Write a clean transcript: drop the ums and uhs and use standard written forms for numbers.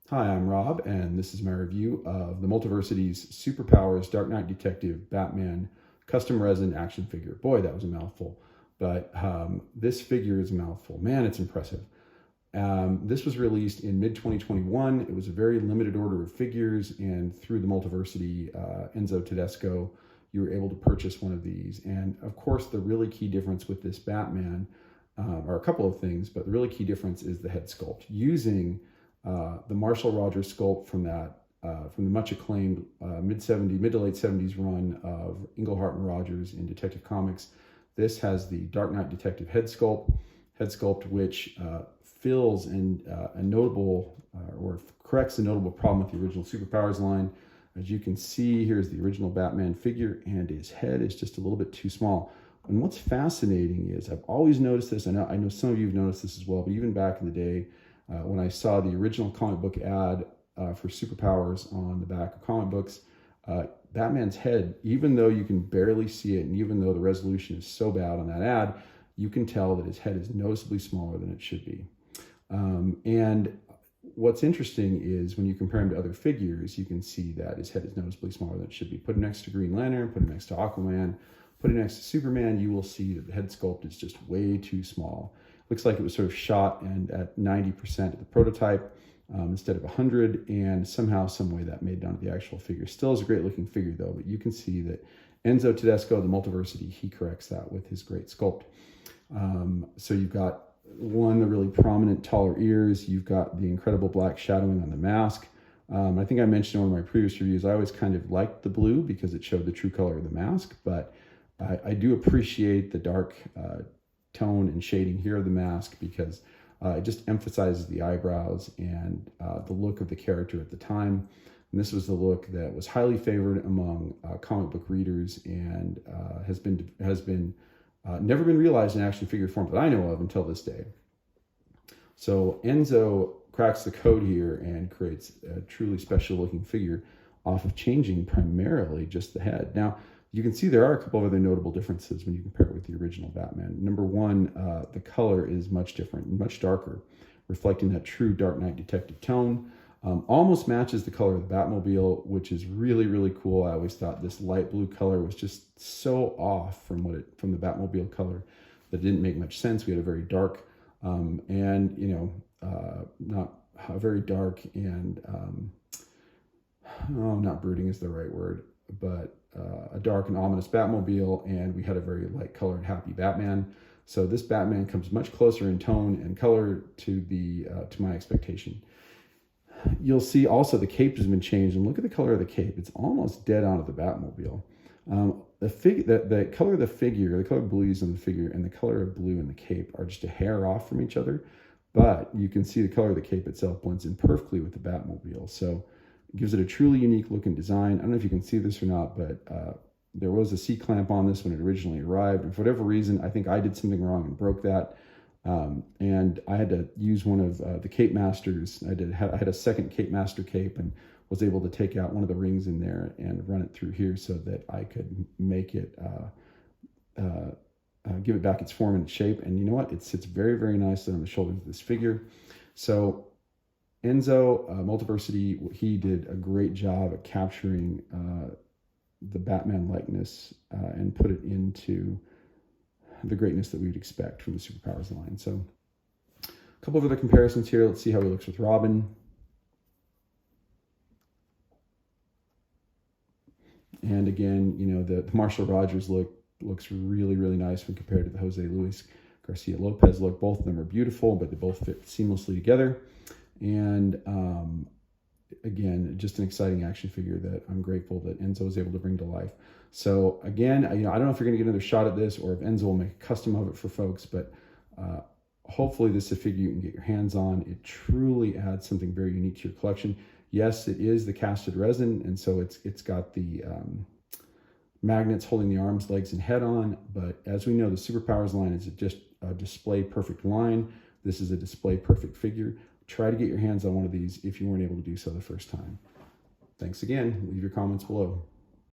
Hi, I'm Rob, and this is my review of the Multiversity's Superpowers Dark Knight Detective Batman custom resin action figure. Boy, that was a mouthful, but this figure is a mouthful. Man, it's impressive. This was released in mid-2021. It was a very limited order of figures, and through the Multiversity Enzo Tedesco, you were able to purchase one of these. And of course, the really key difference with this Batman are a couple of things, but the really key difference is the head sculpt. Using the Marshall Rogers sculpt from the much acclaimed mid to late 70s run of Englehart and Rogers in Detective Comics. This has the Dark Knight Detective head sculpt which fills a notable or corrects a notable problem with the original Superpowers line. As you can see, here's the original Batman figure, and his head is just a little bit too small. And what's fascinating is I've always noticed this. I know some of you have noticed this as well, but even back in the day, when I saw the original comic book ad for Superpowers on the back of comic books, Batman's head, even though you can barely see it, and even though the resolution is so bad on that ad, you can tell that his head is noticeably smaller than it should be. And what's interesting is when you compare him to other figures, you can see that his head is noticeably smaller than it should be. Put him next to Green Lantern, put him next to Aquaman, put him next to Superman, you will see that the head sculpt is just way too small. Looks like it was sort of shot and at 90% of the prototype instead of 100, and somehow, some way that made it onto the actual figure. Still is a great looking figure though, but you can see that Enzo Tedesco, the Multiversity, he corrects that with his great sculpt. So you've got the really prominent taller ears. You've got the incredible black shadowing on the mask. I think I mentioned in one of my previous reviews, I always kind of liked the blue because it showed the true color of the mask, but I do appreciate the dark tone and shading here of the mask because it just emphasizes the eyebrows and the look of the character at the time. And this was the look that was highly favored among comic book readers and has been never been realized in action figure form that I know of until this day. So Enzo cracks the code here and creates a truly special looking figure off of changing primarily just the head. Now, you can see there are a couple of other notable differences when you compare it with the original Batman. Number one, the color is much different, much darker, reflecting that true Dark Knight detective tone. Almost matches the color of the Batmobile, which is really, really cool. I always thought this light blue color was just so off from the Batmobile color that it didn't make much sense. We had a very dark not very dark and not brooding is the right word, but a dark and ominous Batmobile, and we had a very light colored happy Batman. So this Batman comes much closer in tone and color to my expectation. You'll see also the cape has been changed, and look at the color of the cape. It's almost dead on of the Batmobile. The color of the figure, the color of blues in the figure and the color of blue in the cape are just a hair off from each other, but you can see the color of the cape itself blends in perfectly with the Batmobile. So it gives it a truly unique looking design. I don't know if you can see this or not, but there was a C-clamp on this when it originally arrived. And for whatever reason, I think I did something wrong and broke that. And I had to use one of the Cape Masters. I had a second Cape Master cape and was able to take out one of the rings in there and run it through here so that I could make it, give it back its form and its shape. And you know what? It sits very, very nicely on the shoulders of this figure. So Enzo, Multiversity, he did a great job at capturing the Batman likeness and put it into the greatness that we would expect from the Superpowers line. So a couple of other comparisons here. Let's see how he looks with Robin. And again, you know, the Marshall Rogers look looks really, really nice when compared to the Jose Luis Garcia Lopez look. Both of them are beautiful, but they both fit seamlessly together. And again, just an exciting action figure that I'm grateful that Enzo was able to bring to life. So again, I don't know if you're going to get another shot at this or if Enzo will make a custom of it for folks, but hopefully this is a figure you can get your hands on. It truly adds something very unique to your collection. Yes, it is the casted resin, and so it's got the magnets holding the arms, legs, and head on. But as we know, the Superpowers line is just a display perfect line. This is a display perfect figure. Try to get your hands on one of these if you weren't able to do so the first time. Thanks again. Leave your comments below.